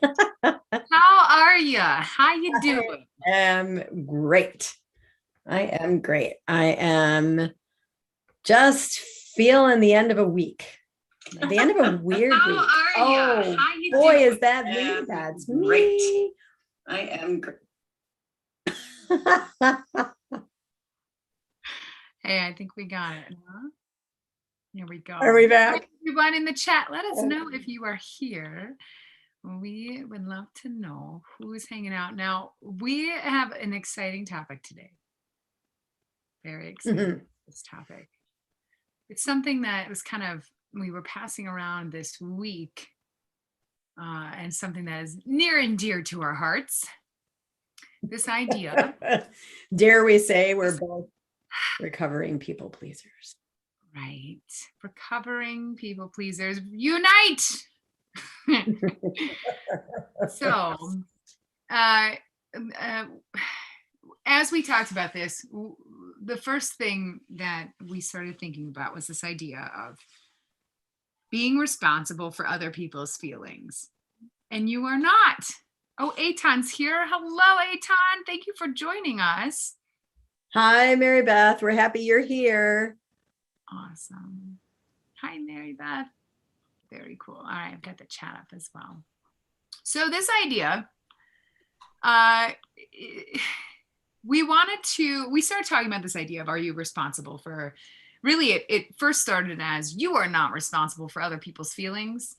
How are you? How you doing? I am great. I am great. I am just feeling the end of a week. The end of a weird How week. are you? Oh How you boy, doing? is that me? That's Great. me. I am great. Hey, I think we got it. Huh? Here we go. Are we back? Everyone in the chat, let us know if you are here. We would love to know who's hanging out. Now, we have an exciting topic today. Very exciting, this topic. It's something that was we were passing around this week, and something that is near and dear to our hearts. This idea. Dare we say we're both recovering people pleasers. Right. Recovering people pleasers, unite. So, as we talked about this, the first thing that we started thinking about was this idea of being responsible for other people's feelings. And you are not. Oh, Eitan's here. Hello, Eitan. Thank you for joining us. Hi, Mary Beth. We're happy you're here. Awesome. Hi, Mary Beth. Very cool. All right, I've got the chat up as well. So this idea, we started talking about this idea of, are you responsible for, really it first started as, you are not responsible for other people's feelings.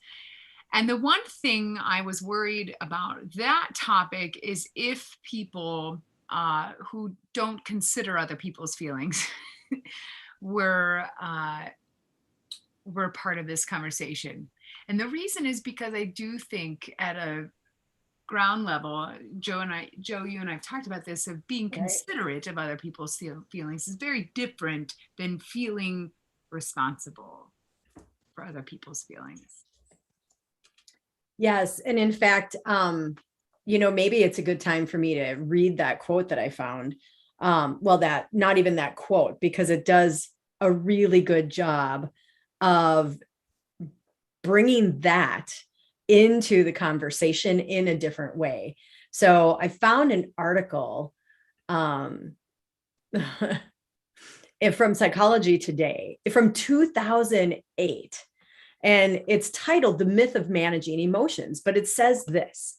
And the one thing I was worried about that topic is if people who don't consider other people's feelings were part of this conversation. And the reason is because I do think at a ground level, Joe, you and I have talked about this, of being considerate of other people's feelings is very different than feeling responsible for other people's feelings. Yes. And in fact, maybe it's a good time for me to read that quote that I found. That not even that quote, because it does a really good job of bringing that into the conversation in a different way. So I found an article from Psychology Today from 2008. And it's titled The Myth of Managing Emotions, but it says this: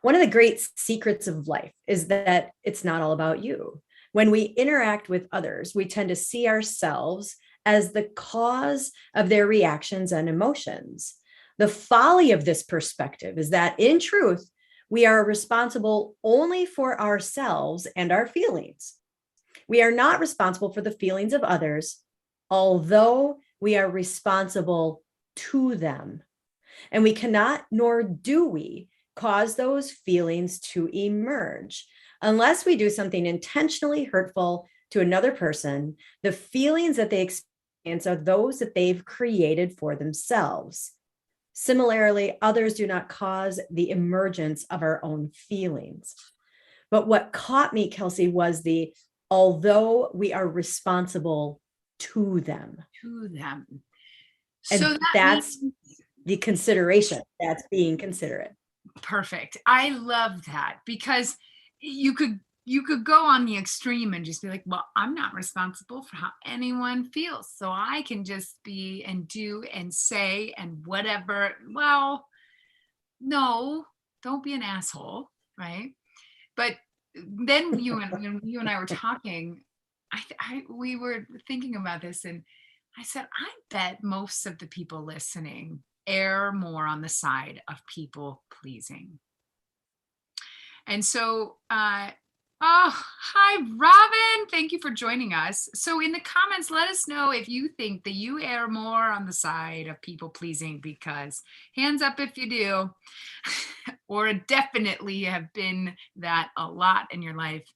one of the great secrets of life is that it's not all about you. When we interact with others, we tend to see ourselves as the cause of their reactions and emotions. The folly of this perspective is that, in truth, we are responsible only for ourselves and our feelings. We are not responsible for the feelings of others, although we are responsible to them. And we cannot, nor do we, cause those feelings to emerge. Unless we do something intentionally hurtful to another person, the feelings that they experience are those that they've created for themselves. Similarly, others do not cause the emergence of our own feelings. But what caught me, Kelsey, was although we are responsible to them. To them. And so that's the consideration. That's being considerate. Perfect. I love that, because you could go on the extreme and just be like, well, I'm not responsible for how anyone feels, so I can just be and do and say and whatever. Well, no, don't be an asshole, right? But then you and I were talking, we were thinking about this, and I said, I bet most of the people listening err more on the side of people pleasing. And so, oh, hi, Robin. Thank you for joining us. So in the comments, let us know if you think that you err more on the side of people pleasing, because hands up if you do, or definitely have been that a lot in your life.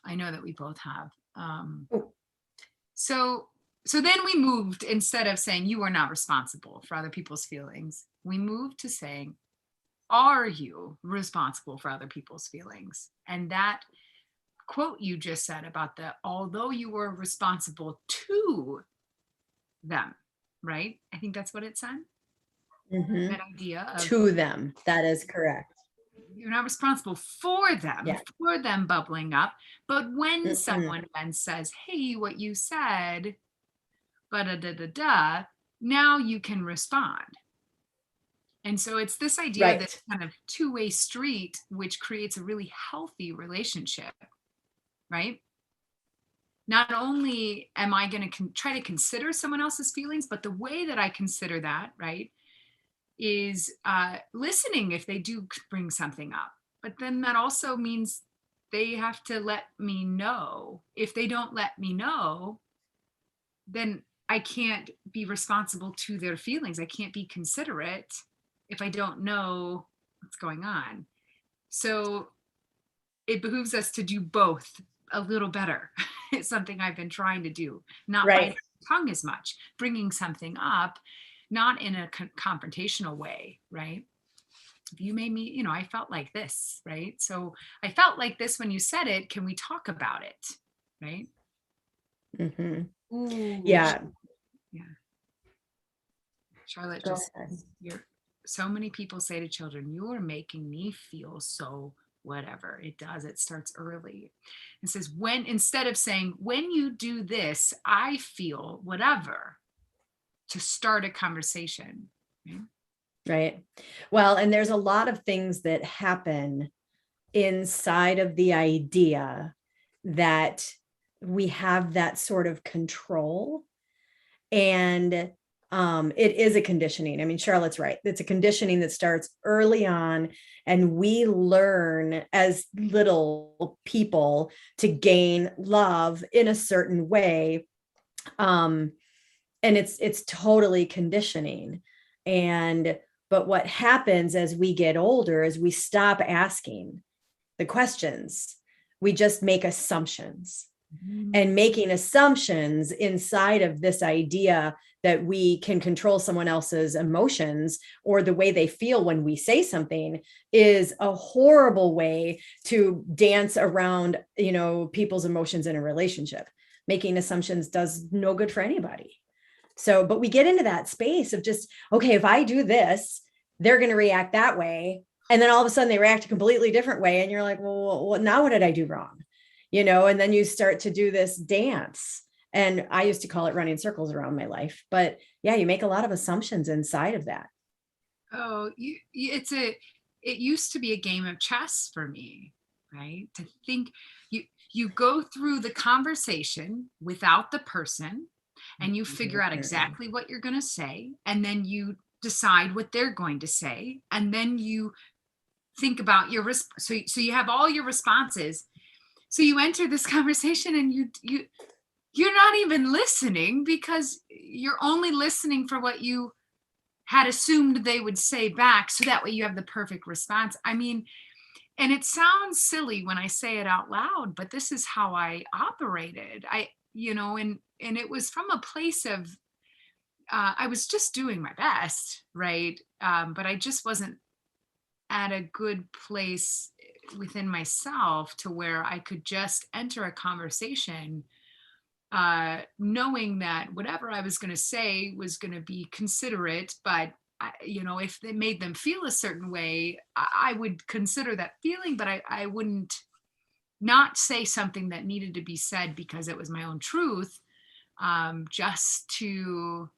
I know that we both have. So then we moved, instead of saying you are not responsible for other people's feelings, we moved to saying, are you responsible for other people's feelings? And that quote you just said about although you were responsible to them, right? I think that's what it said. Mm-hmm. That idea of to them. That is correct. You're not responsible Yeah. for them bubbling up. But when Mm-mm. someone then says, hey, what you said, but da da da da, now you can respond. And so it's this idea of this Right. kind of two-way street, which creates a really healthy relationship, right? Not only am I going to try to consider someone else's feelings, but the way that I consider that, right, is listening if they do bring something up. But then that also means they have to let me know. If they don't let me know, then I can't be responsible to their feelings. I can't be considerate if I don't know what's going on. So it behooves us to do both a little better. It's something I've been trying to do, not biting Right. my tongue as much, bringing something up, not in a confrontational way, right? You made me, I felt like this, right? So I felt like this when you said it. Can we talk about it? Right? Mm-hmm. Ooh, Yeah. yeah. Charlotte Go just ahead. you're so many people say to children, you're making me feel so whatever. It does. It starts early. It says, when instead of saying, when you do this, I feel whatever, to start a conversation. Right? Right. Well, and there's a lot of things that happen inside of the idea that we have that sort of control. And it is a conditioning. I mean, Charlotte's right. It's a conditioning that starts early on, and we learn as little people to gain love in a certain way. And it's totally conditioning. And but what happens as we get older is we stop asking the questions. We just make assumptions, and making assumptions inside of this idea that we can control someone else's emotions or the way they feel when we say something is a horrible way to dance around, people's emotions in a relationship. Making assumptions does no good for anybody. So, but we get into that space of just, okay, if I do this, they're going to react that way. And then all of a sudden they react a completely different way. And you're like, well, now what did I do wrong? And then you start to do this dance. And I used to call it running circles around my life. But yeah, you make a lot of assumptions inside of that. Oh, it used to be a game of chess for me, right? To think you go through the conversation without the person, and you figure out exactly what you're going to say, and then you decide what they're going to say, and then you think about so you have all your responses. So you enter this conversation, and you're not even listening, because you're only listening for what you had assumed they would say back, so that way you have the perfect response. I mean, and it sounds silly when I say it out loud, but this is how I operated. And it was from a place of I was just doing my best, right? But I just wasn't at a good place within myself to where I could just enter a conversation knowing that whatever I was going to say was going to be considerate. But if it made them feel a certain way, I would consider that feeling, but I wouldn't not say something that needed to be said because it was my own truth, just to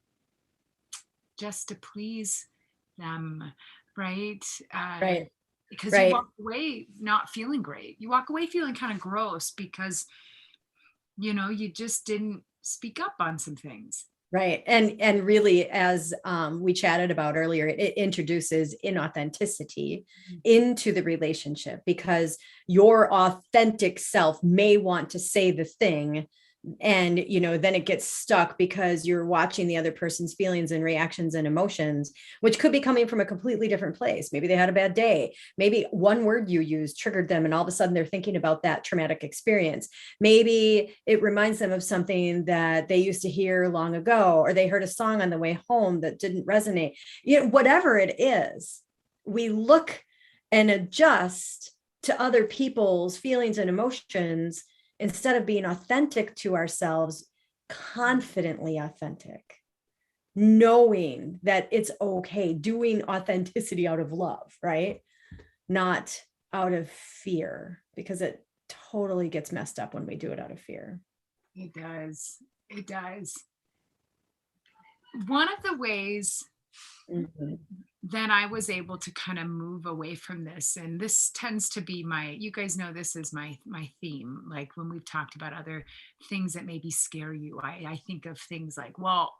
please them, right? Right. Because you walk Right. away not feeling great. You walk away feeling kind of gross because you just didn't speak up on some things. Right. And really, as we chatted about earlier, it introduces inauthenticity into the relationship, because your authentic self may want to say the thing, and then it gets stuck because you're watching the other person's feelings and reactions and emotions, which could be coming from a completely different place. Maybe they had a bad day, maybe one word you used triggered them, and all of a sudden they're thinking about that traumatic experience. Maybe it reminds them of something that they used to hear long ago, or they heard a song on the way home that didn't resonate. Whatever it is, we look and adjust to other people's feelings and emotions instead of being authentic to ourselves, confidently authentic, knowing that it's okay, doing authenticity out of love, right? not out of fear, because it totally gets messed up when we do it out of fear. It does. It does. One of the ways that I was able to kind of move away from this, and this tends to be you guys know this is my theme. Like when we've talked about other things that maybe scare you, I think of things like, well,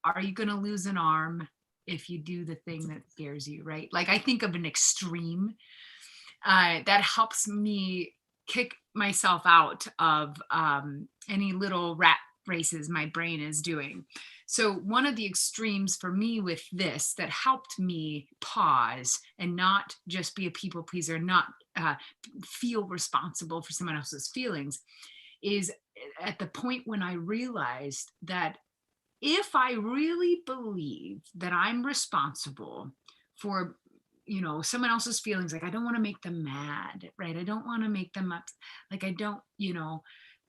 are you going to lose an arm if you do the thing that scares you, right? Like I think of an extreme that helps me kick myself out of any little rat races my brain is doing. So one of the extremes for me with this that helped me pause and not just be a people pleaser, not feel responsible for someone else's feelings, is at the point when I realized that if I really believe that I'm responsible for someone else's feelings, like I don't want to make them mad, right? I don't want to make them up, like I don't,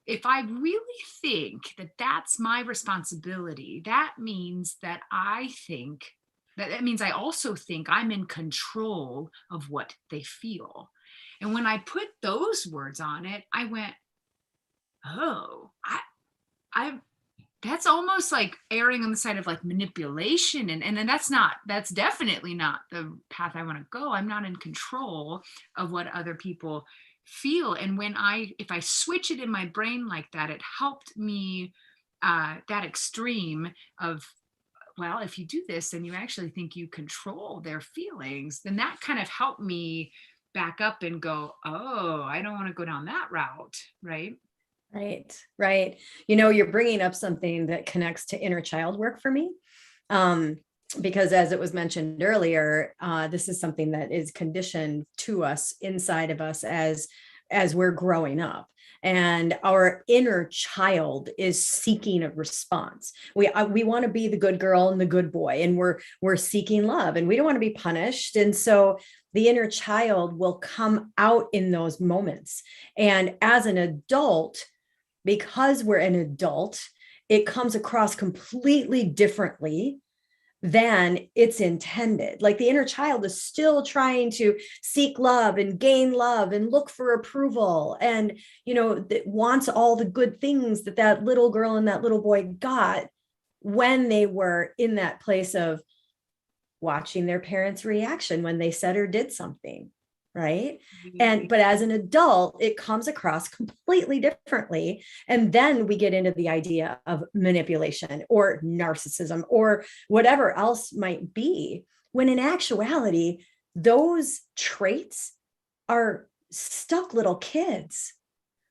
if I really think that that's my responsibility, that means that that means I also think I'm in control of what they feel. And when I put those words on it, I went, oh, I that's almost like erring on the side of like manipulation. And then that's definitely not the path I want to go. I'm not in control of what other people feel. And if I switch it in my brain like that, it helped me, that extreme of, well, if you do this, then you actually think you control their feelings. Then that kind of helped me back up and go, oh, I don't want to go down that route. Right. Right, right. You're bringing up something that connects to inner child work for me. Because as it was mentioned earlier, this is something that is conditioned to us inside of us as we're growing up. And our inner child is seeking a response. We want to be the good girl and the good boy, and we're seeking love, and we don't want to be punished. And so the inner child will come out in those moments. And as an adult, because we're an adult, it comes across completely differently than it's intended. Like the inner child is still trying to seek love and gain love and look for approval, and that wants all the good things that little girl and that little boy got when they were in that place of watching their parents' reaction when they said or did something. Right. But as an adult, it comes across completely differently. And then we get into the idea of manipulation or narcissism or whatever else might be, when in actuality, those traits are stuck little kids.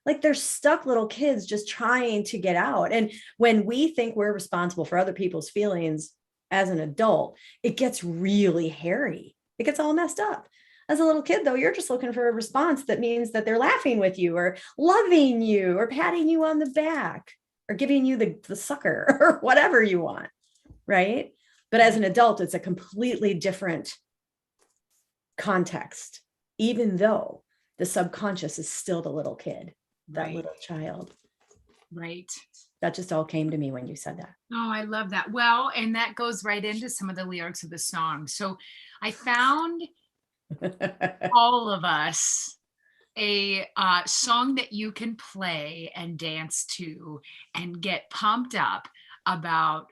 Like they're stuck little kids just trying to get out. And when we think we're responsible for other people's feelings as an adult, it gets really hairy. It gets all messed up. As a little kid, though, you're just looking for a response that means that they're laughing with you or loving you or patting you on the back or giving you the sucker or whatever you want, right? But as an adult, it's a completely different context, even though the subconscious is still the little kid, that little child. Right. That just all came to me when you said that. Oh, I love that. Well, and that goes right into some of the lyrics of the song. So I found all of us a song that you can play and dance to and get pumped up about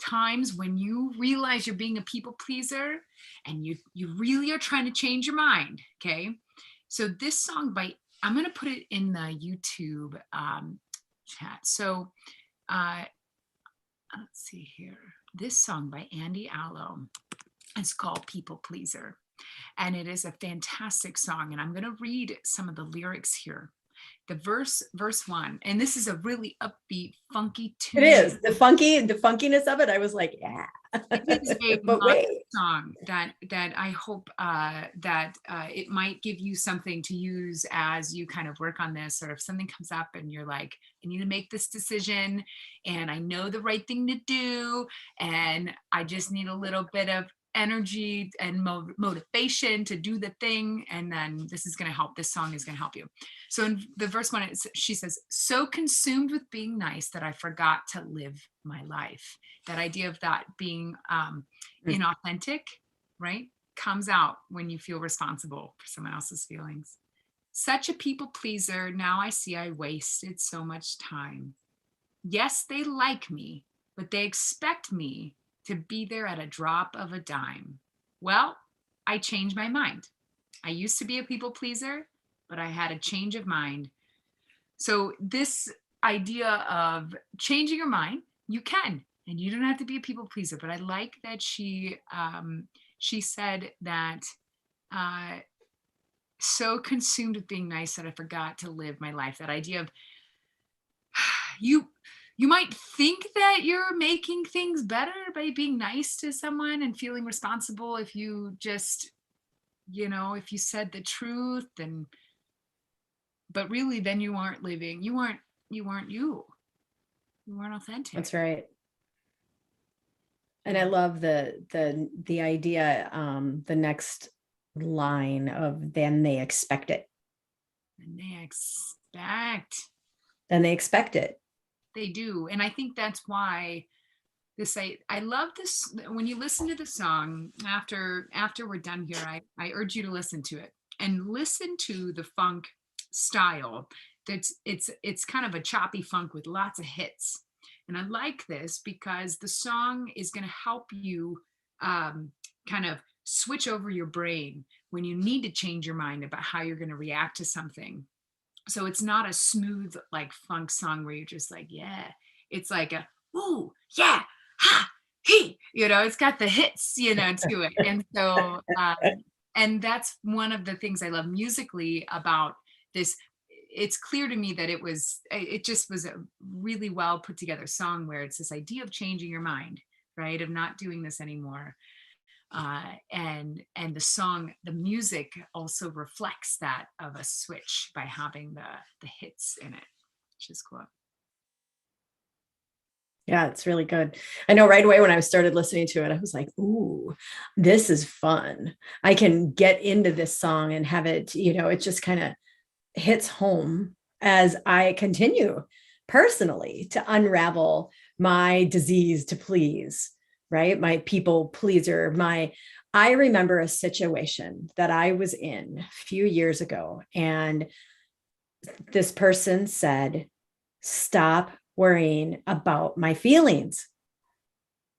times when you realize you're being a people pleaser and you really are trying to change your mind. Okay. So this song I'm going to put it in the YouTube chat. So let's see here. This song by Andy Allo is called People Pleaser. And it is a fantastic song. And I'm going to read some of the lyrics here. The verse 1, and this is a really upbeat, funky tune. It is the funkiness of it. I was like, yeah. It is a but wait. song that I hope that it might give you something to use as you kind of work on this, or if something comes up and you're like, I need to make this decision and I know the right thing to do, and I just need a little bit of energy and motivation to do the thing, and then this song is going to help you. So in the verse 1, she says, so consumed with being nice that I forgot to live my life. That idea of that being inauthentic, right? comes out when you feel responsible for someone else's feelings. Such a people pleaser, now I see I wasted so much time. Yes, they like me, but they expect me to be there at a drop of a dime. Well, I changed my mind. I used to be a people pleaser, but I had a change of mind. So this idea of changing your mind, you can, and you don't have to be a people pleaser. But I like that she said that so consumed with being nice that I forgot to live my life. That idea of you you might think that you're making things better by being nice to someone and feeling responsible if you just, if you said the truth, and but really then you aren't living, you weren't authentic. That's right. And I love the idea, the next line of then they expect it. And they expect. Then they expect it. They do. And I think that's why I love this. When you listen to the song after we're done here, I urge you to listen to it and listen to the funk style. It's kind of a choppy funk with lots of hits. And I like this because the song is going to help you kind of switch over your brain when you need to change your mind about how you're going to react to something. So it's not a smooth like funk song where you're just like, yeah. It's like a, ooh, yeah, ha, he. It's got the hits, to it. And so, and that's one of the things I love musically about this. It's clear to me that it just was a really well put together song where it's this idea of changing your mind, right? Of not doing this anymore. And the music also reflects that of a switch by having the hits in it, which is cool. Yeah, it's really good. I know right away when I started listening to it, I was like, ooh, this is fun. I can get into this song and have it, it just kind of hits home as I continue personally to unravel my disease to please, right? My people pleaser, I remember a situation that I was in a few years ago, and this person said, stop worrying about my feelings.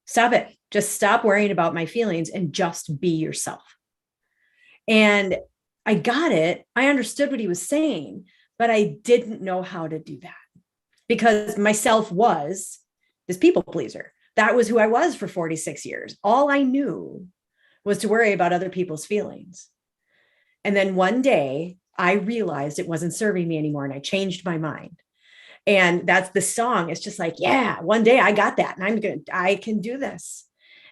Stop it. Just stop worrying about my feelings and just be yourself. And I got it. I understood what he was saying, but I didn't know how to do that because myself was this people pleaser. That was who I was for 46 years. All I knew was to worry about other people's feelings. And then one day I realized it wasn't serving me anymore and I changed my mind. And that's the song. It's just like, yeah, one day I got that and I can do this.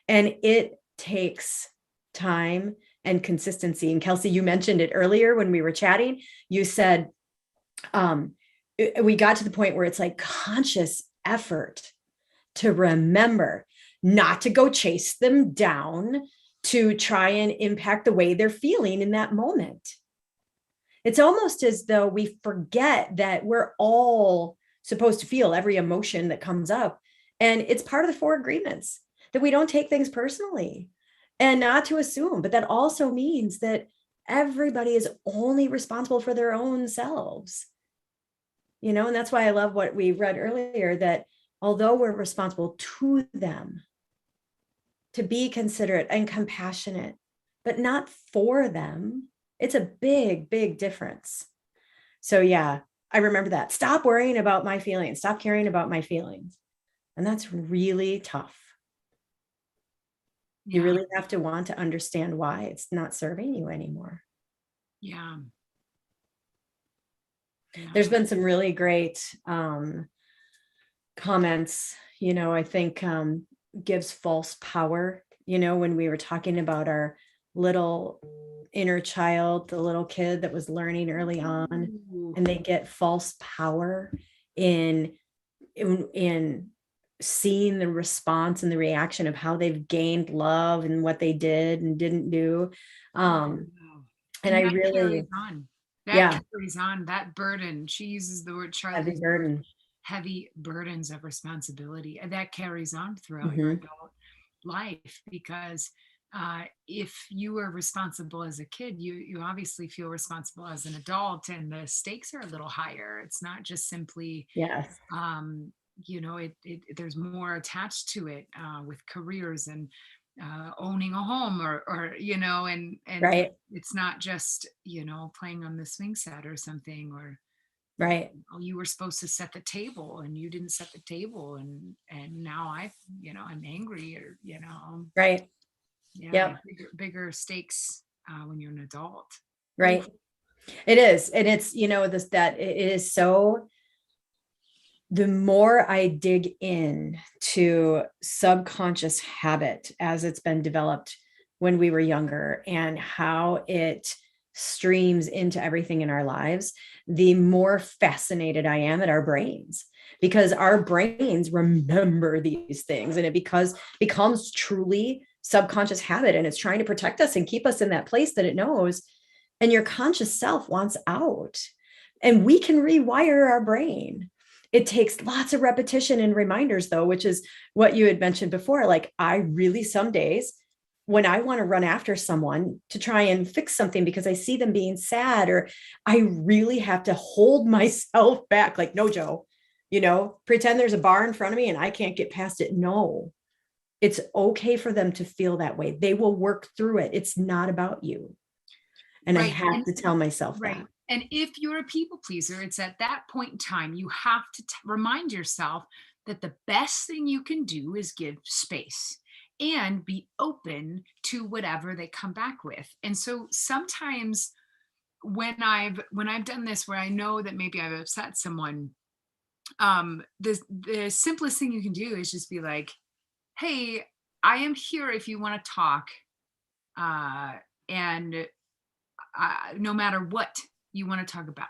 And it takes time and consistency. And Kelsey, you mentioned it earlier when we were chatting. You said we got to the point where it's like conscious effort to remember not to go chase them down to try and impact the way they're feeling in that moment. It's almost as though we forget that we're all supposed to feel every emotion that comes up. And it's part of the 4 agreements that we don't take things personally and not to assume. But that also means that everybody is only responsible for their own selves. And that's why I love what we read earlier, that although we're responsible to them, to be considerate and compassionate, but not for them, it's a big, big difference. So yeah, I remember that. Stop worrying about my feelings. Stop caring about my feelings. And that's really tough. You really have to want to understand why it's not serving you anymore. Yeah. There's been some really great comments, I think gives false power, when we were talking about our little inner child, the little kid that was learning early on, and they get false power in seeing the response and the reaction of how they've gained love and what they did and didn't do. And I really, carries on that burden. She uses the word heavy burden. Heavy burdens of responsibility, and that carries on throughout your adult life because if you were responsible as a kid, you obviously feel responsible as an adult, and the stakes are a little higher. It's not just simply, Yes. um, there's more attached to it, with careers and owning a home, and Right. it's not just playing on the swing set or something, or Right. oh, you were supposed to set the table and you didn't set the table, and now I'm angry, or Right. yeah, Yep. bigger stakes when you're an adult. Oof. Right. It is. And it's, this, that it is so, the more I dig in to subconscious habit as it's been developed when we were younger and how it streams into everything in our lives, the more fascinated I am at our brains, because our brains remember these things and it becomes truly subconscious habit, and it's trying to protect us and keep us in that place that it knows. And your conscious self wants out. And we can rewire our brain. It takes lots of repetition and reminders, though, which is what you had mentioned before. Like, I really, some days when I want to run after someone to try and fix something because I see them being sad, or I really have to hold myself back. Like, no, Joe, pretend there's a bar in front of me and I can't get past it. No, it's okay for them to feel that way. They will work through it. It's not about you. And I Right. have to tell myself that. Right. And if you're a people pleaser, it's at that point in time you have to remind yourself that the best thing you can do is give space and be open to whatever they come back with. And so sometimes when I've done this, where I know that maybe I've upset someone, the simplest thing you can do is just be like, hey, I am here if you want to talk. And no matter what you want to talk about,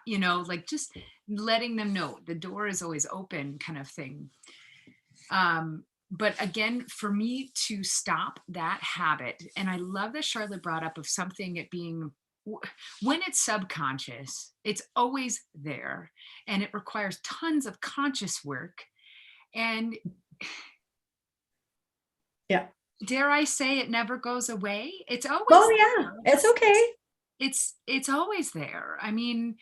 like, just letting them know the door is always open, kind of thing. But again, for me to stop that habit, and I love that Charlotte brought up of something, it being when it's subconscious, it's always there, and it requires tons of conscious work. And Yeah. dare I say, it never goes away. It's always Oh, yeah. there. It's okay. It's always there. I mean,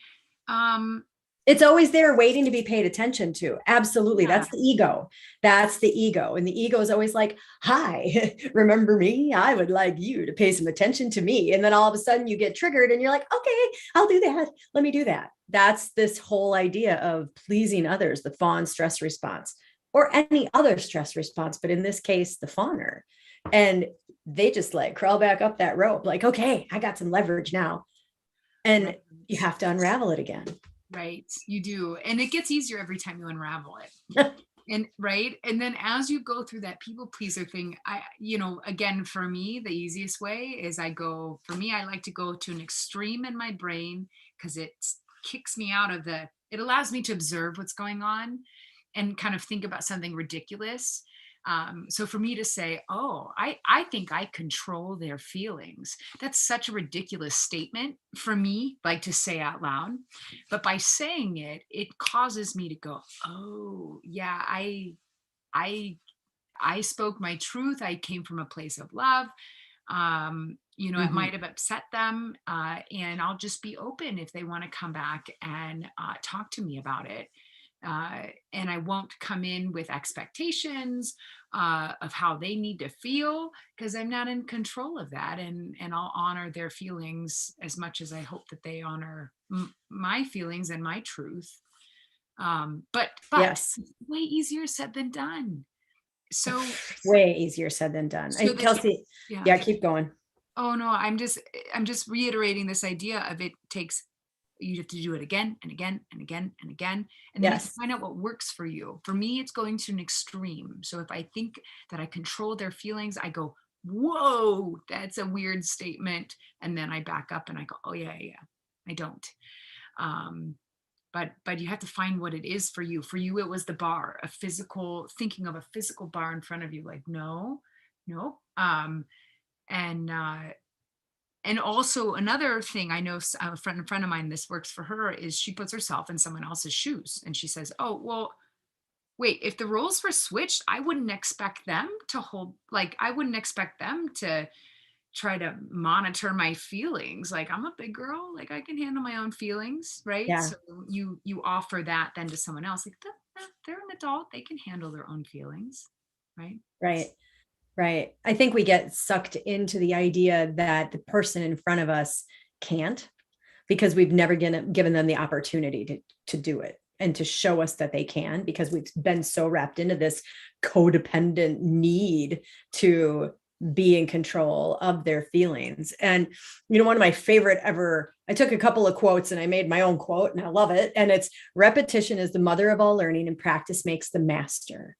um, It's always there waiting to be paid attention to. Absolutely. yeah, That's the ego. That's the ego. And the ego is always like, hi, remember me? I would like you to pay some attention to me. And then all of a sudden you get triggered and you're like, okay, I'll do that. Let me do that. That's this whole idea of pleasing others, the fawn stress response, or any other stress response. But in this case, the fawner. And they just like crawl back up that rope, like, okay, I got some leverage now. And right. you have to unravel it again. Right, you do. And it gets easier every time you unravel it. And right. And then as you go through that people pleaser thing, again, for me, the easiest way is I like to go to an extreme in my brain, because it kicks me out of it allows me to observe what's going on and kind of think about something ridiculous. So for me to say, oh, I think I control their feelings, that's such a ridiculous statement for me, like, to say out loud. But by saying it, it causes me to go, oh yeah, I I spoke my truth. I came from a place of love. It Mhm. might have upset them, and I'll just be open if they want to come back and talk to me about it. And I won't come in with expectations of how they need to feel, because I'm not in control of that. And I'll honor their feelings as much as I hope that they honor my feelings and my truth. But Yes. it's way easier said than done. So Way easier said than done. so that Kelsey, yeah. yeah, keep going. Oh no, I'm just reiterating this idea of it takes you have to do it again and again and again and again. And then you have to Yes. find out what works for you. For me, it's going to an extreme. So if I think that I control their feelings, I go, whoa, that's a weird statement. And then I back up and I go, oh yeah, yeah, I don't. Um, but you have to find what it is for you. For you, it was the bar, thinking of a physical bar in front of you, like, no, no. And and also another thing I know, a friend of mine, this works for her, is she puts herself in someone else's shoes and she says, oh well, wait, if the roles were switched, I wouldn't expect them to try to monitor my feelings. Like, I'm a big girl, like I can handle my own feelings, right? Yeah. So you offer that then to someone else, like they're an adult, they can handle their own feelings, right? Right. Right. I think we get sucked into the idea that the person in front of us can't, because we've never given them the opportunity to do it and to show us that they can, because we've been so wrapped into this codependent need to be in control of their feelings. And, one of my favorite ever, I took a couple of quotes and I made my own quote and I love it. And it's, repetition is the mother of all learning and practice makes the master.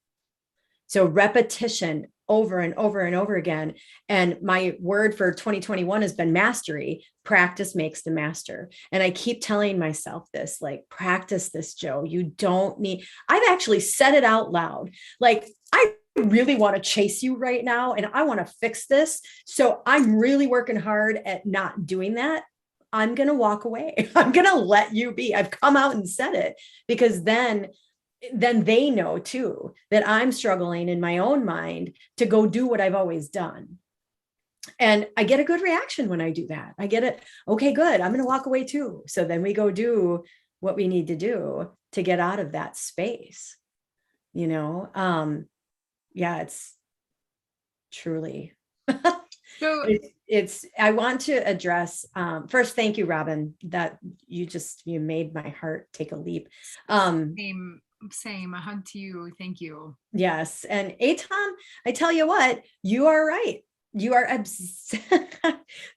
So repetition over and over and over again. And my word for 2021 has been mastery. Practice makes the master. And I keep telling myself this, like, practice this, Joe. You don't need, I've actually said it out loud. Like, I really want to chase you right now and I want to fix this. So I'm really working hard at not doing that. I'm going to walk away. I'm going to let you be. I've come out and said it, because then they know too that I'm struggling in my own mind to go do what I've always done. And I get a good reaction when I do that. I get it. Okay, good. I'm going to walk away too. So then we go do what we need to do to get out of that space. Yeah, it's truly, So I want to address, first, thank you, Robin, that you made my heart take a leap. same, a hug to you, thank you. Yes. And Aton, I tell you what, you are right. You are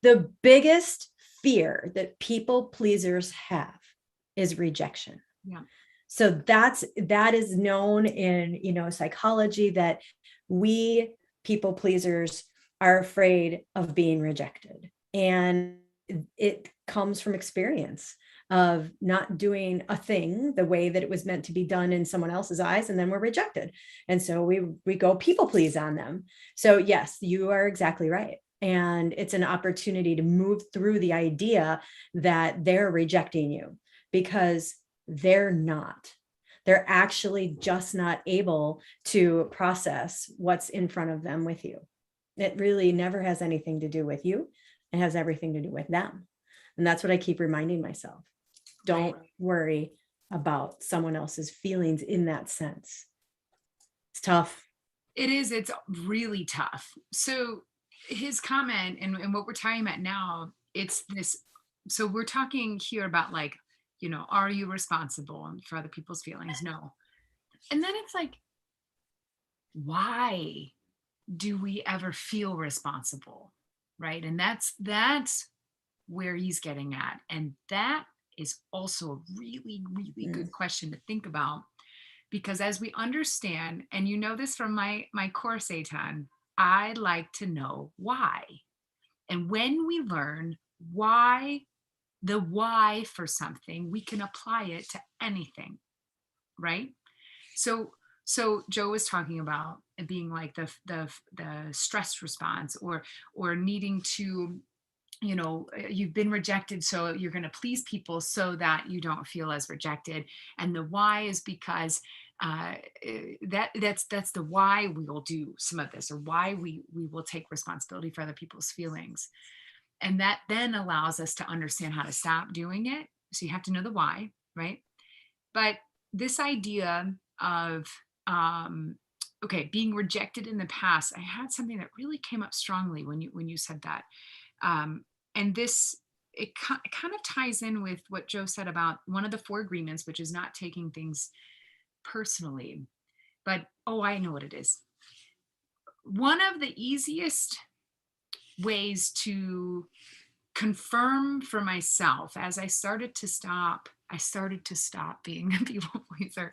the biggest fear that people pleasers have is rejection. Yeah. So that is known in, psychology, that we people pleasers are afraid of being rejected. And it comes from experience of not doing a thing the way that it was meant to be done in someone else's eyes, and then we're rejected. And so we go people please on them. So yes, you are exactly right. And it's an opportunity to move through the idea that they're rejecting you, because they're not. They're actually just not able to process what's in front of them with you. It really never has anything to do with you. It has everything to do with them. And that's what I keep reminding myself. Don't worry about someone else's feelings in that sense. It's tough. It is. It's really tough. So his comment and what we're talking about now, it's this. So we're talking here about, like, are you responsible for other people's feelings? No. And then it's like, why do we ever feel responsible? Right. And that's where he's getting at. And that is also a really, really good question to think about, because as we understand, and this from my course, Eitan, I like to know why. And when we learn the why for something, we can apply it to anything, right? So Joe was talking about it being like the stress response, or needing to, you've been rejected, so you're going to please people so that you don't feel as rejected. And the why is because that's the why we will do some of this, or why we will take responsibility for other people's feelings. And that then allows us to understand how to stop doing it. So you have to know the why, right? But this idea of okay, being rejected in the past, I had something that really came up strongly when you said that. And this, it kind of ties in with what Joe said about one of the 4 agreements, which is not taking things personally. But I know what it is. One of the easiest ways to confirm for myself, as I started to stop being a people pleaser,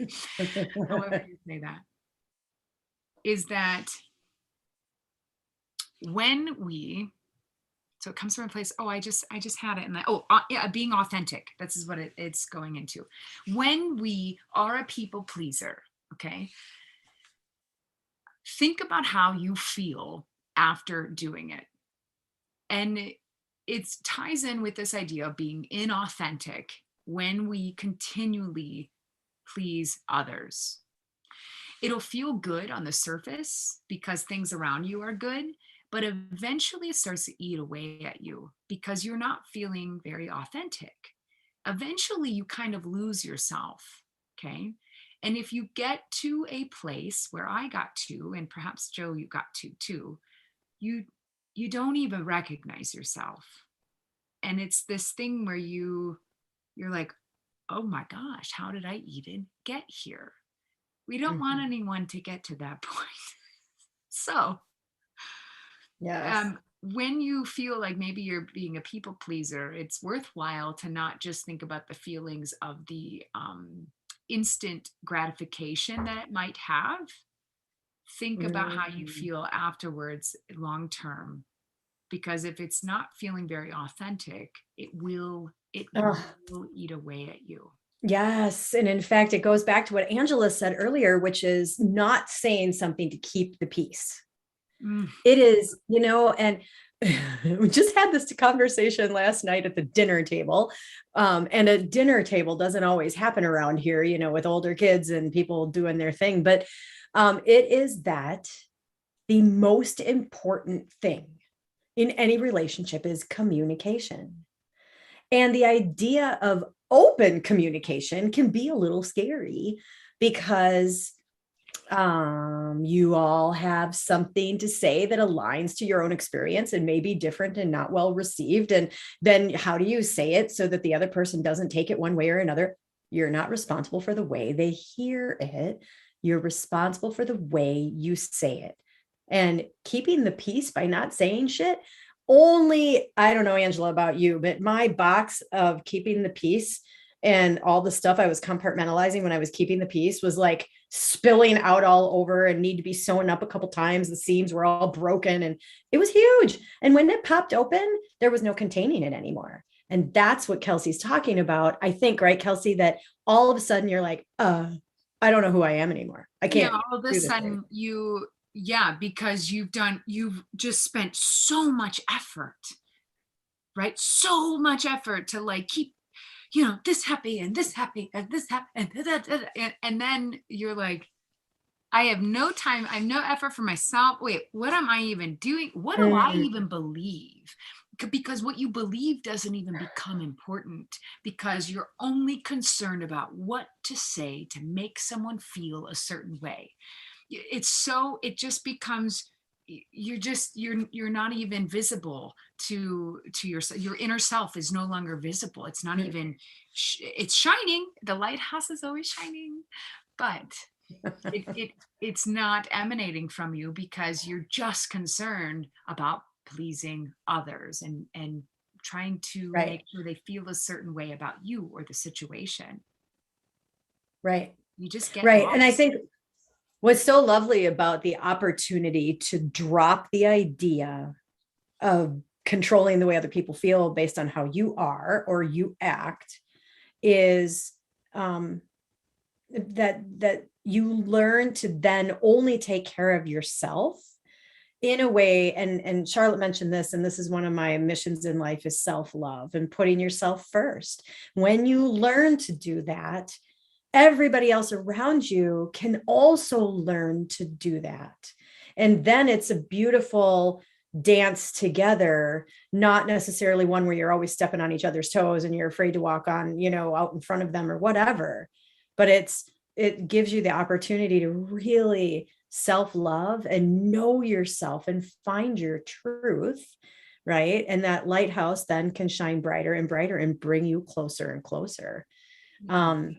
however you say that, is that when we, so it comes from a place, I just had it, and yeah, being authentic, this is what it's going into. When we are a people pleaser, okay, think about how you feel after doing it. And it ties in with this idea of being inauthentic when we continually please others. It'll feel good on the surface because things around you are good, but eventually it starts to eat away at you because you're not feeling very authentic. Eventually you kind of lose yourself. Okay. And if you get to a place where I got to, and perhaps Joe, you got to too, you you don't even recognize yourself. And it's this thing where you're like, oh my gosh, how did I even get here? We don't want Mhm. anyone to get to that point. So Yes. when you feel like maybe you're being a people pleaser, it's worthwhile to not just think about the feelings of the instant gratification that it might have. Think about how you Mhm. feel afterwards, long term, because if it's not feeling very authentic, it Ugh. will eat away at you. Yes. And in fact, it goes back to what Angela said earlier, which is not saying something to keep the peace. Mm, It is, and we just had this conversation last night at the dinner table. And a dinner table doesn't always happen around here, with older kids and people doing their thing. But it is that the most important thing in any relationship is communication. And the idea of open communication can be a little scary because you all have something to say that aligns to your own experience and may be different and not well received. And then how do you say it so that the other person doesn't take it one way or another? You're not responsible for the way they hear it. You're responsible for the way you say it. And keeping the peace by not saying shit, only, I don't know, Angela, about you, but my box of keeping the peace and all the stuff I was compartmentalizing when I was keeping the peace was like spilling out all over and need to be sewn up a couple times. The seams were all broken and it was huge. And when it popped open, there was no containing it anymore. And that's what Kelsey's talking about. I think, right, Kelsey, that all of a sudden you're like, I don't know who I am anymore. I yeah, can't all of a do this thing. sudden yeah, because you've just spent so much effort, right? So much effort to like keep, this happy and this happy and this happy and then you're like, I have no time. I have no effort for myself. Wait, what am I even doing? What do I Mm, even believe? Because what you believe doesn't even become important because you're only concerned about what to say to make someone feel a certain way. It just becomes you're not even visible to your inner self is no longer visible. It's not mm. even it's shining. The lighthouse is always shining, but it's not emanating from you because you're just concerned about pleasing others and trying to Right, make sure they feel a certain way about you or the situation. right, You just get right. And I lost. think what's so lovely about the opportunity to drop the idea of controlling the way other people feel based on how you are or you act is um, that you learn to then only take care of yourself in a way. And Charlotte mentioned this, and this is one of my missions in life, is self-love and putting yourself first. When you learn to do that, everybody else around you can also learn to do that. And then it's a beautiful dance together, not necessarily one where you're always stepping on each other's toes and you're afraid to walk on, out in front of them or whatever. But it gives you the opportunity to really self-love and know yourself and find your truth, right? And that lighthouse then can shine brighter and brighter and bring you closer and closer. Yeah. um,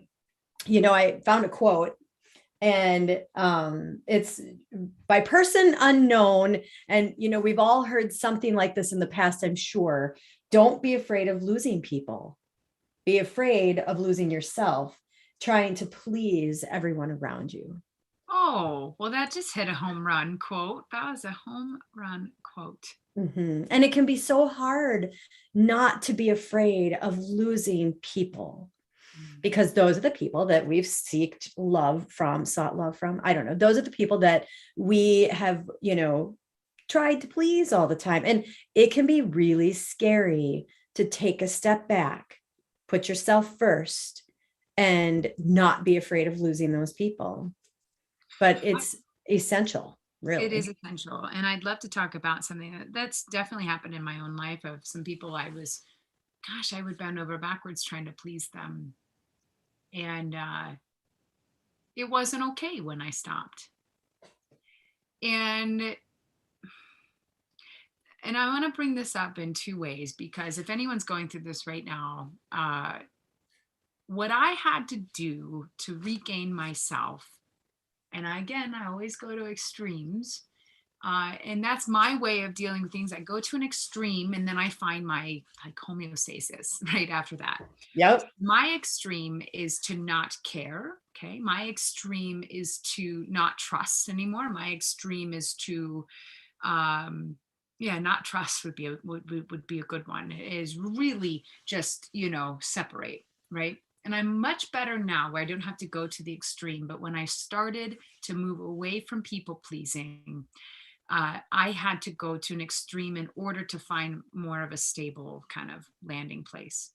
I found a quote, and it's by person unknown. And, we've all heard something like this in the past, I'm sure. Don't be afraid of losing people. Be afraid of losing yourself, trying to please everyone around you. Oh, well, that just hit a home run quote. That was a home run quote. Mhm. And it can be so hard not to be afraid of losing people, Mm. because those are the people that we've sought love from. I don't know. Those are the people that we have, tried to please all the time. And it can be really scary to take a step back, put yourself first, and not be afraid of losing those people. But I, it's essential. It is really. essential. And I'd love to talk about something that's definitely happened in my own life of some people I would bend over backwards trying to please them. And it wasn't okay when I stopped. And I want to bring this up in two ways, because if anyone's going through this right now, what I had to do to regain myself, and again, I always go to extremes, and that's my way of dealing with things. I go to an extreme and then I find my like homeostasis right after that. Yep. My extreme is to not care. Okay. My extreme is to not trust anymore. My extreme is to, yeah, not trust would be would be a good one. It is really just, separate, right? And I'm much better now where I don't have to go to the extreme. But when I started to move away from people pleasing, I had to go to an extreme in order to find more of a stable kind of landing place.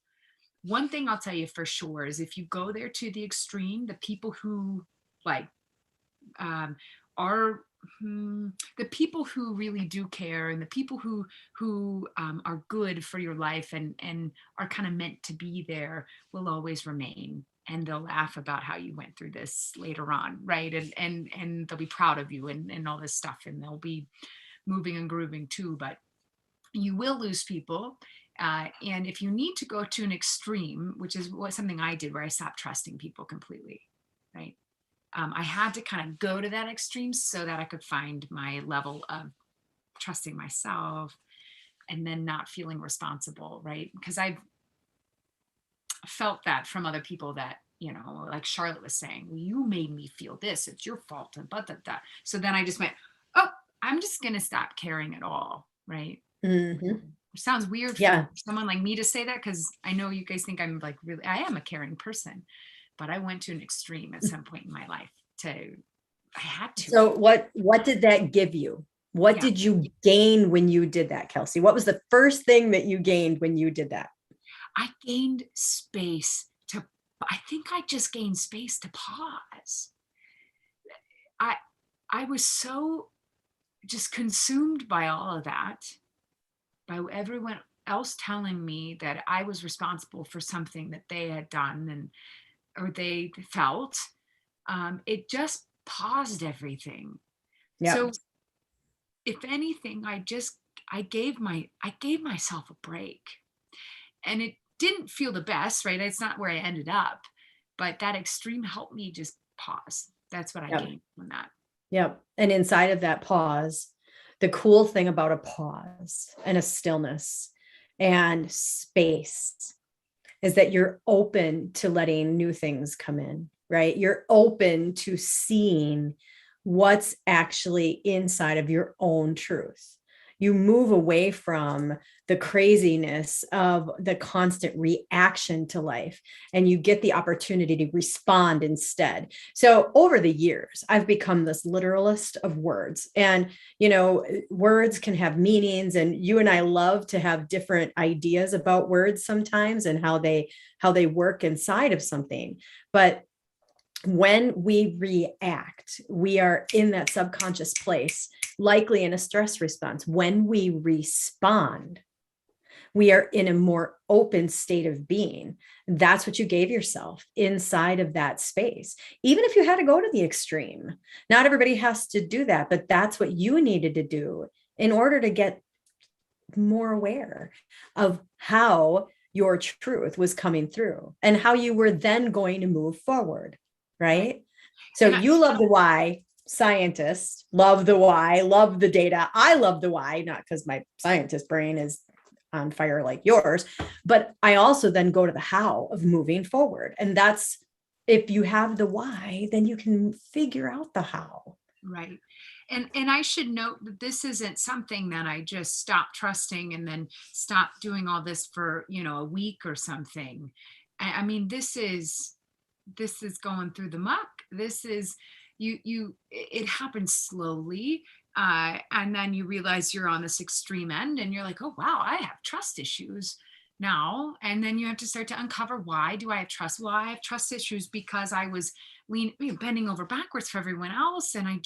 One thing I'll tell you for sure is if you go there to the extreme, the people who like um, are the people who really do care, and the people who are good for your life and are kind of meant to be there will always remain, and they'll laugh about how you went through this later on, right? And they'll be proud of you and all this stuff, and they'll be moving and grooving too. But you will lose people. And if you need to go to an extreme, which is something I did, where I stopped trusting people completely, right? I had to kind of go to that extreme so that I could find my level of trusting myself and then not feeling responsible, right? Because I've felt that from other people that, like Charlotte was saying, well, you made me feel this, it's your fault, and but that. So then I just went, oh, I'm just going to stop caring at all, right? Hmm. It sounds weird for Yeah. someone like me to say that, because I know you guys think I'm like really, I am a caring person, but I went to an extreme at some point in my life I had to. So what did that give you? What Yeah. did you gain when you did that, Kelsey? What was the first thing that you gained when you did that? I gained space to, I think I just gained space to pause. I, I was so just consumed by all of that, by everyone else telling me that I was responsible for something that they had done or they felt. It just paused everything. Yeah. So if anything, I gave myself a break, and it didn't feel the best, right? It's not where I ended up, but that extreme helped me just pause. That's what I Yep. gained from that. Yep. And inside of that pause, the cool thing about a pause and a stillness and space is that you're open to letting new things come in, right? You're open to seeing what's actually inside of your own truth. You move away from the craziness of the constant reaction to life, and you get the opportunity to respond instead. So over the years, I've become this literalist of words, and words can have meanings, and you and I love to have different ideas about words sometimes and how they work inside of something. But when we react, we are in that subconscious place, likely in a stress response. When we respond, we are in a more open state of being. That's what you gave yourself inside of that space. Even if you had to go to the extreme, not everybody has to do that, but that's what you needed to do in order to get more aware of how your truth was coming through and how you were then going to move forward. Right. Right. So And I, you love the why. Scientists love the why, love the data. I love the why, not because my scientist brain is on fire like yours, but I also then go to the how of moving forward. And that's, if you have the why, then you can figure out the how. right. And I should note that this isn't something that I just stopped trusting and then stopped doing all this for, a week or something. I mean, this is going through the muck. This is it happens slowly. And then you realize you're on this extreme end and you're like, oh wow, I have trust issues. now. And then you have to start to uncover, why do I have trust? Well, I have trust issues because I was bending over backwards for everyone else. And I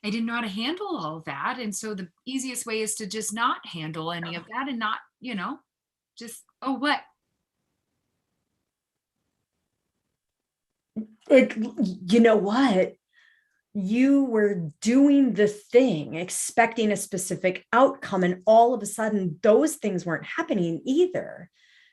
didn't know how to handle all of that. And so the easiest way is to just not handle any of that and not, just, oh, what? You know what? You were doing the thing, expecting a specific outcome, and all of a sudden those things weren't happening either.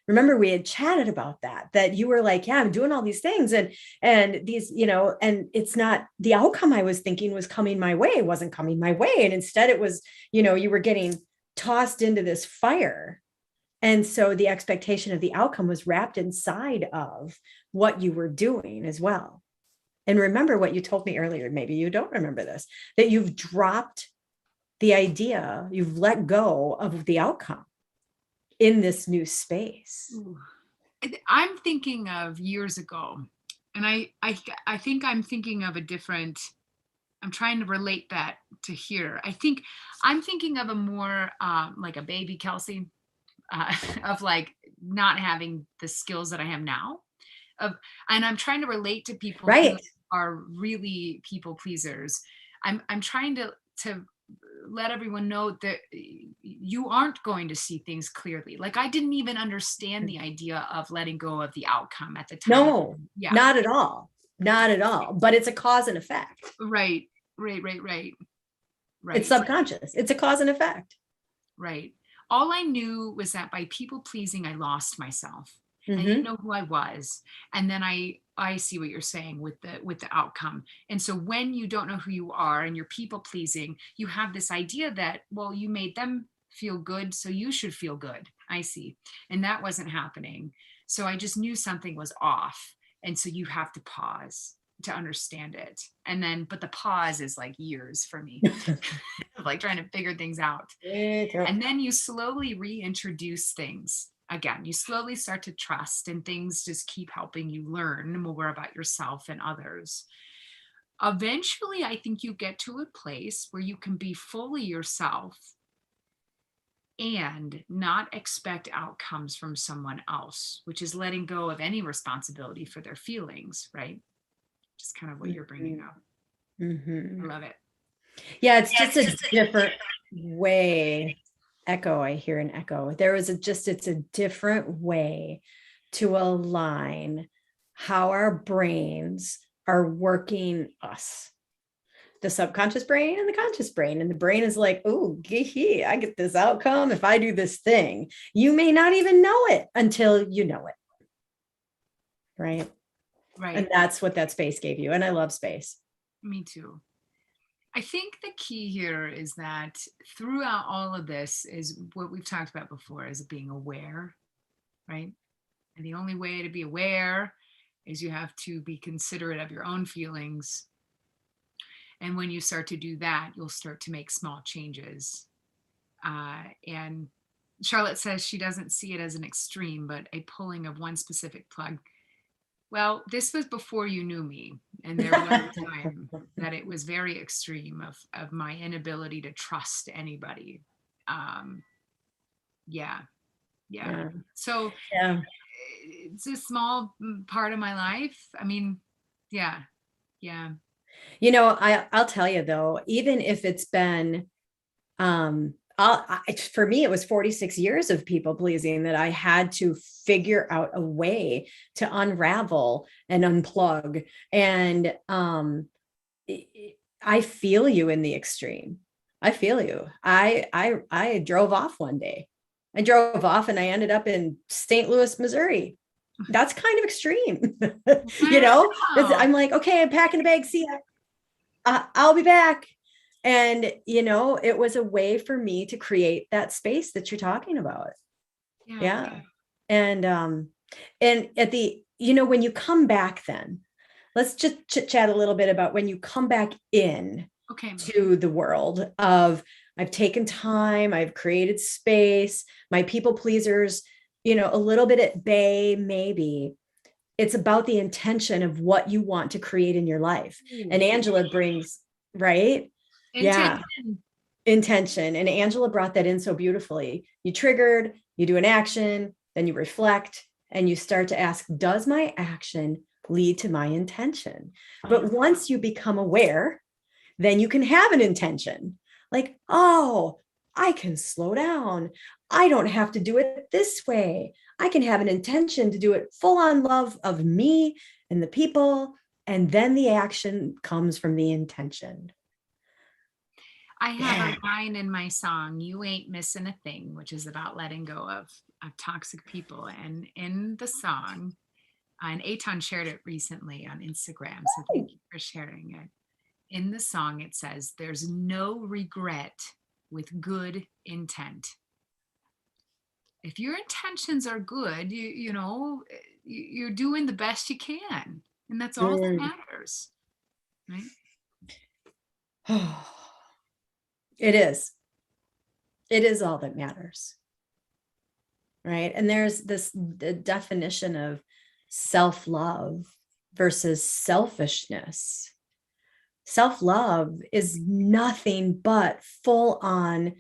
Remember, we had chatted about that you were like, yeah, I'm doing all these things, and these, and it's not the outcome I was thinking was coming my way. It wasn't coming my way. And instead it was, you were getting tossed into this fire. And so the expectation of the outcome was wrapped inside of what you were doing as well. And remember what you told me earlier, maybe you don't remember this, that you've dropped the idea, you've let go of the outcome in this new space. Ooh. I'm thinking of years ago, and I think I'm thinking of a different, I'm trying to relate that to here. I think I'm thinking of a more like a baby Kelsey, of like not having the skills that I have now. And I'm trying to relate to people Right. who are really people pleasers. I'm trying to let everyone know that you aren't going to see things clearly. Like, I didn't even understand the idea of letting go of the outcome at the time. No, not at all. Not at all. But it's a cause and effect. Right. It's subconscious. It's a cause and effect. Right. All I knew was that by people pleasing, I lost myself. I didn't know who I was. And then I see what you're saying with the outcome. And so when you don't know who you are and you're people pleasing, you have this idea that, well, you made them feel good, so you should feel good. I see. And that wasn't happening. So I just knew something was off. And so you have to pause to understand it. And then, but the pause is like years for me, like trying to figure things out. And then you slowly reintroduce things. Again, you slowly start to trust, and things just keep helping you learn more about yourself and others. Eventually, I think you get to a place where you can be fully yourself and not expect outcomes from someone else, which is letting go of any responsibility for their feelings, right? Just kind of what you're bringing up. I love it. Yeah, it's just a different way. Echo, I hear an echo. It's a different way to align how our brains are working us. The subconscious brain and the conscious brain. And the brain is like, oh, I get this outcome if I do this thing. You may not even know it until you know it. Right. And that's what that space gave you. And I love space. Me too. I think the key here is that throughout all of this is what we've talked about before, is being aware, right? And the only way to be aware is you have to be considerate of your own feelings. And when you start to do that, you'll start to make small changes. And Charlotte says she doesn't see it as an extreme, but a pulling of one specific plug. Well, this was before you knew me. And there was a time that it was very extreme of my inability to trust anybody. Yeah. So it's a small part of my life. I mean, yeah. I'll tell you though, even if it's been, for me, it was 46 years of people pleasing that I had to figure out a way to unravel and unplug. And I feel you in the extreme. I feel you. I drove off one day. I drove off and I ended up in St. Louis, Missouri. That's kind of extreme. I'm like, okay, I'm packing a bag. See ya. I'll be back. And, it was a way for me to create that space that you're talking about. Yeah. And at the, when you come back, then let's just chit chat a little bit about when you come back in to the world of, I've taken time, I've created space, my people pleasers, a little bit at bay, maybe. It's about the intention of what you want to create in your life. And Angela brings, right? Intention. And Angela brought that in so beautifully. You triggered, you do an action, then you reflect, and you start to ask, does my action lead to my intention? But once you become aware, then you can have an intention like, oh, I can slow down. I don't have to do it this way. I can have an intention to do it full on love of me and the people. And then the action comes from the intention. I have a line in my song, "You Ain't Missing a Thing," which is about letting go of toxic people. And in the song, and Aton shared it recently on Instagram, so thank you for sharing it. In the song, it says, "There's no regret with good intent." If your intentions are good, you're doing the best you can, and that's all that matters, right? It is. It is all that matters. Right. And there's the definition of self-love versus selfishness. Self-love is nothing but full on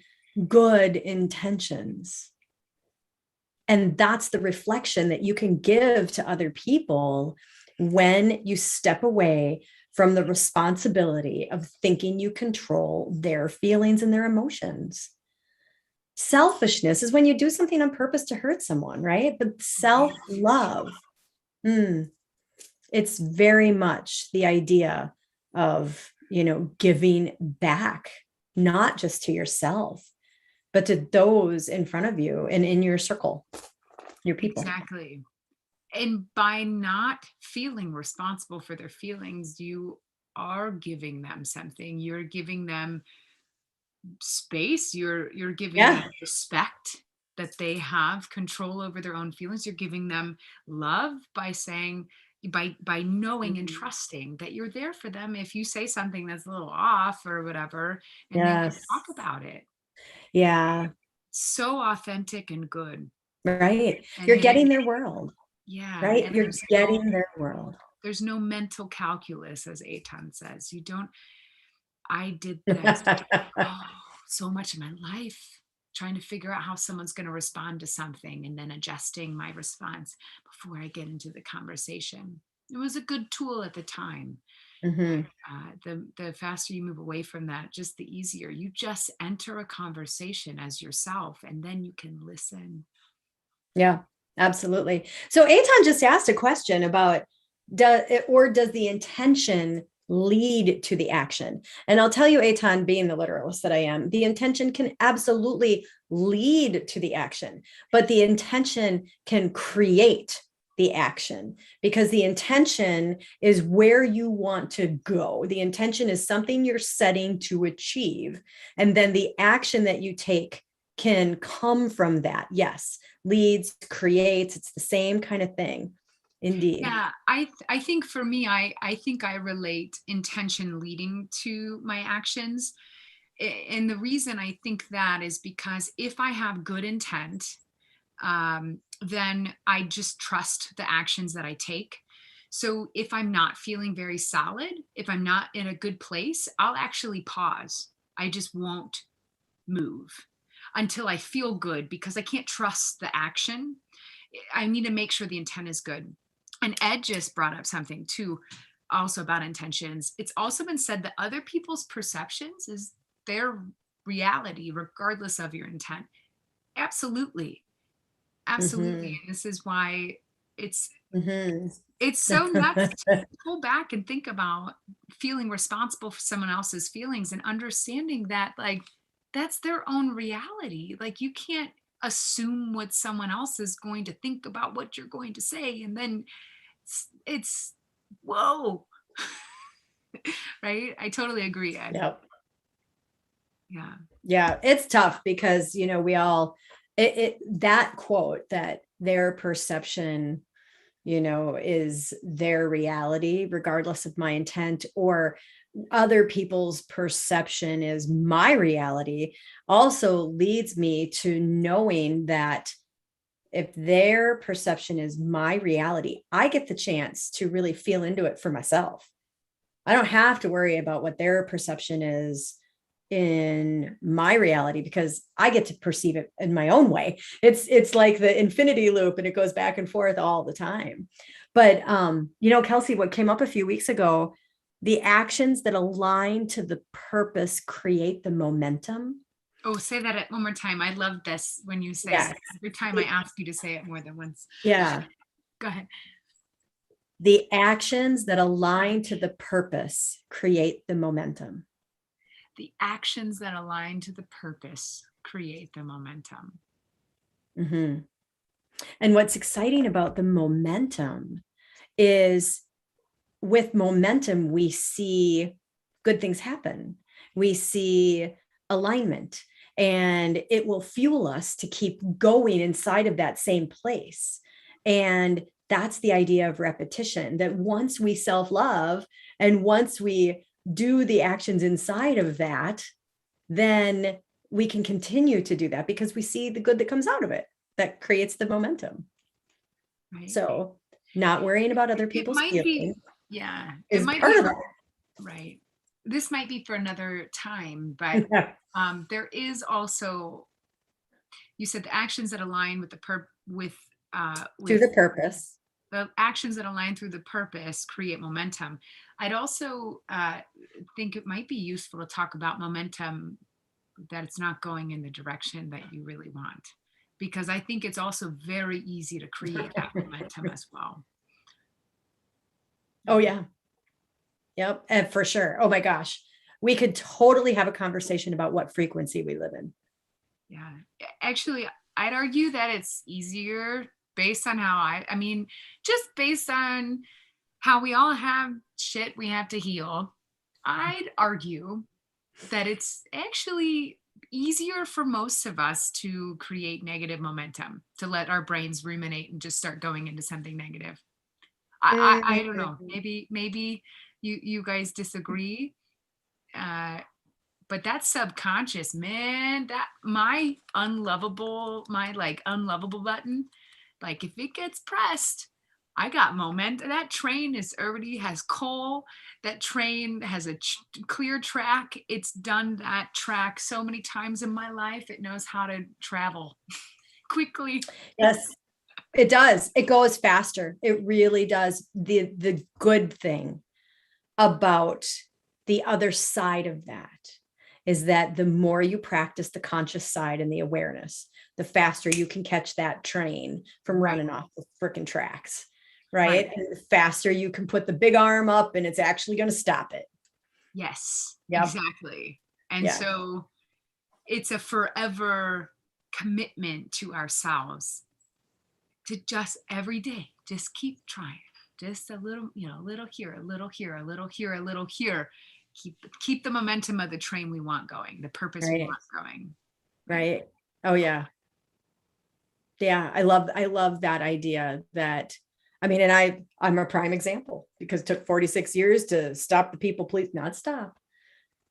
good intentions. And that's the reflection that you can give to other people when you step away from the responsibility of thinking you control their feelings and their emotions. Selfishness is when you do something on purpose to hurt someone, right? But self-love, it's very much the idea of, giving back, not just to yourself, but to those in front of you and in your circle, your people. Exactly. And by not feeling responsible for their feelings, you are giving them something. You're giving them space. You're giving them respect that they have control over their own feelings. You're giving them love by saying, by knowing and trusting that you're there for them if you say something that's a little off or whatever, and you can talk about it. Yeah. So authentic and good. Right. You're getting their world. Yeah. Right. You're getting their world. There's no mental calculus, as Aton says. I did this so much of my life trying to figure out how someone's going to respond to something and then adjusting my response before I get into the conversation. It was a good tool at the time. The faster you move away from that, just the easier. You just enter a conversation as yourself, and then you can listen. Yeah, absolutely. So Aton just asked a question about, does the intention lead to the action? And I'll tell you, Aton, being the literalist that I am, the intention can absolutely lead to the action, but the intention can create the action, because the intention is where you want to go. The intention is something you're setting to achieve. And then the action that you take can come from that. Yes. Leads, creates, it's the same kind of thing. Indeed. Yeah, I think for me, I think I relate intention leading to my actions. And the reason I think that is because if I have good intent, then I just trust the actions that I take. So if I'm not feeling very solid, if I'm not in a good place, I'll actually pause. I just won't move until I feel good, because I can't trust the action. I need to make sure the intent is good. And Ed just brought up something too, also about intentions. It's also been said that other people's perceptions is their reality, regardless of your intent. Absolutely. Absolutely. And this is why it's so nuts to pull back and think about feeling responsible for someone else's feelings and understanding that, like, that's their own reality. Like, you can't assume what someone else is going to think about what you're going to say. And then it's whoa. Right? I totally agree, Ed. Yep. Yeah. Yeah. It's tough because, we all, that quote that their perception, is their reality, regardless of my intent, or other people's perception is my reality, also leads me to knowing that if their perception is my reality, I get the chance to really feel into it for myself. I don't have to worry about what their perception is, in my reality because I get to perceive it in my own way. It's like the infinity loop and it goes back and forth all the time. But Kelsey, what came up a few weeks ago, the actions that align to the purpose create the momentum. Oh, say that one more time. I love this when you say Yes. it. Every time I ask you to say it more than once. Yeah. Go ahead. The actions that align to the purpose create the momentum. The actions that align to the purpose create the momentum. Mm-hmm. And what's exciting about the momentum is with momentum, we see good things happen. We see alignment, and it will fuel us to keep going inside of that same place. And that's the idea of repetition, that once we self-love and once we do the actions inside of that, then we can continue to do that because we see the good that comes out of it that creates the momentum. Right. So not worrying about other people's feelings. Yeah. Is part of it. Right. This might be for another time, but there is also, you said the actions that align with the to the purpose. The actions that align through the purpose create momentum. I'd also think it might be useful to talk about momentum that it's not going in the direction that you really want, because I think it's also very easy to create that momentum as well. Oh yeah. Yep. And for sure. Oh my gosh. We could totally have a conversation about what frequency we live in. Yeah. Actually, I'd argue that it's easier based on how just based on how we all have shit we have to heal. I'd argue that it's actually easier for most of us to create negative momentum, to let our brains ruminate and just start going into something negative. I don't know. Maybe you guys disagree. But that subconscious, man, that my unlovable button, like if it gets pressed, I got momentum. That train has coal. That train has a clear track. It's done that track so many times in my life. It knows how to travel quickly. Yes, it does. It goes faster. It really does. The good thing about the other side of that is that the more you practice the conscious side and the awareness, the faster you can catch that train from running off the freaking tracks. Right. And the faster you can put the big arm up and it's actually going to stop it. Yes, exactly. And so it's a forever commitment to ourselves to just every day, just keep trying, just a little, a little here, a little here, a little here, a little here. Keep the momentum of the train we want going, the purpose we want going. Right. Oh yeah. Yeah. I love that idea that, and I'm a prime example because it took 46 years to stop the people please, not stop,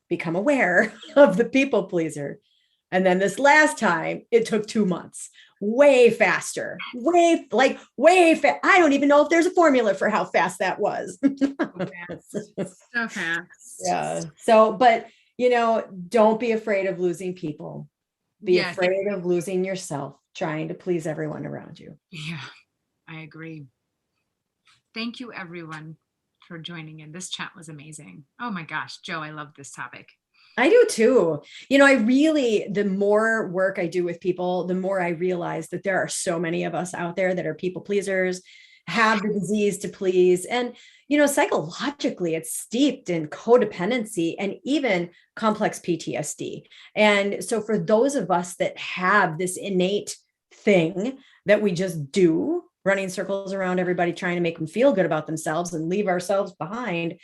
become aware of the people pleaser. And then this last time it took 2 months, way faster, way fast. I don't even know if there's a formula for how fast that was. So fast. Yeah. So, but don't be afraid of losing people. Be afraid of losing yourself trying to please everyone around you. Yeah, I agree. Thank you everyone for joining in. This chat was amazing. Oh my gosh, Jo, I love this topic. I do too. The more work I do with people, the more I realize that there are so many of us out there that are people pleasers, have the disease to please. And, psychologically, it's steeped in codependency and even complex PTSD. And so for those of us that have this innate thing that we just do, running circles around everybody, trying to make them feel good about themselves and leave ourselves behind,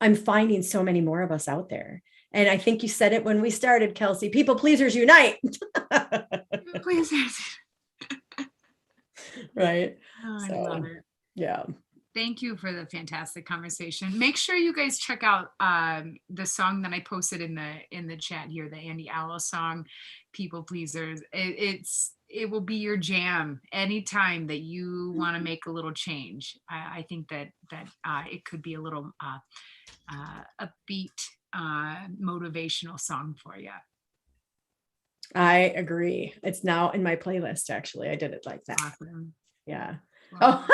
I'm finding so many more of us out there. And I think you said it when we started, Kelsey, people pleasers unite. People pleasers. Right. Oh, I love it. Yeah. Thank you for the fantastic conversation. Make sure you guys check out the song that I posted in the chat here, the Andy Allo song, People Pleasers. It will be your jam anytime that you want to make a little change. I think that it could be a little upbeat motivational song for you. I agree. It's now in my playlist. Actually, I did it like that. Awesome. Yeah. Well,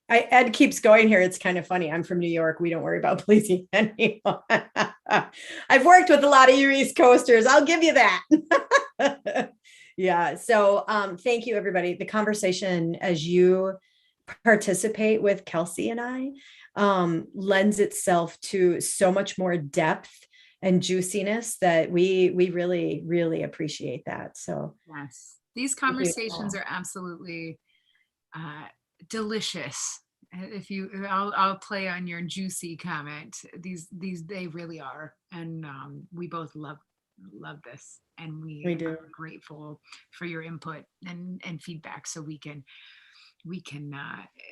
Oh, Ed keeps going here. It's kind of funny. I'm from New York. We don't worry about pleasing anyone. I've worked with a lot of you East Coasters. I'll give you that. Yeah. So thank you, everybody. The conversation as you participate with Kelsey and I lends itself to so much more depth and juiciness that we really, really appreciate that. So yes, these conversations are absolutely delicious. If you, I'll play on your juicy comment. These they really are, and we both love this, and we do. are grateful for your input and feedback, so we can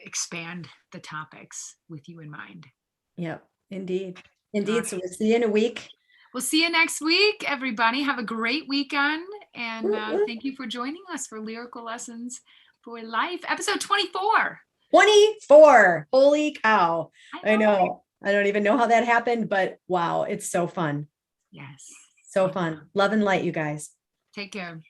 expand the topics with you in mind. Yep, indeed. So we'll see you in a week. We'll see you next week, everybody. Have a great weekend, and thank you for joining us for Lyrical Lessons for Life, episode 24. 24. Holy cow. I know. I don't even know how that happened, but wow, it's so fun. Yes. So fun. Love and light, you guys. Take care.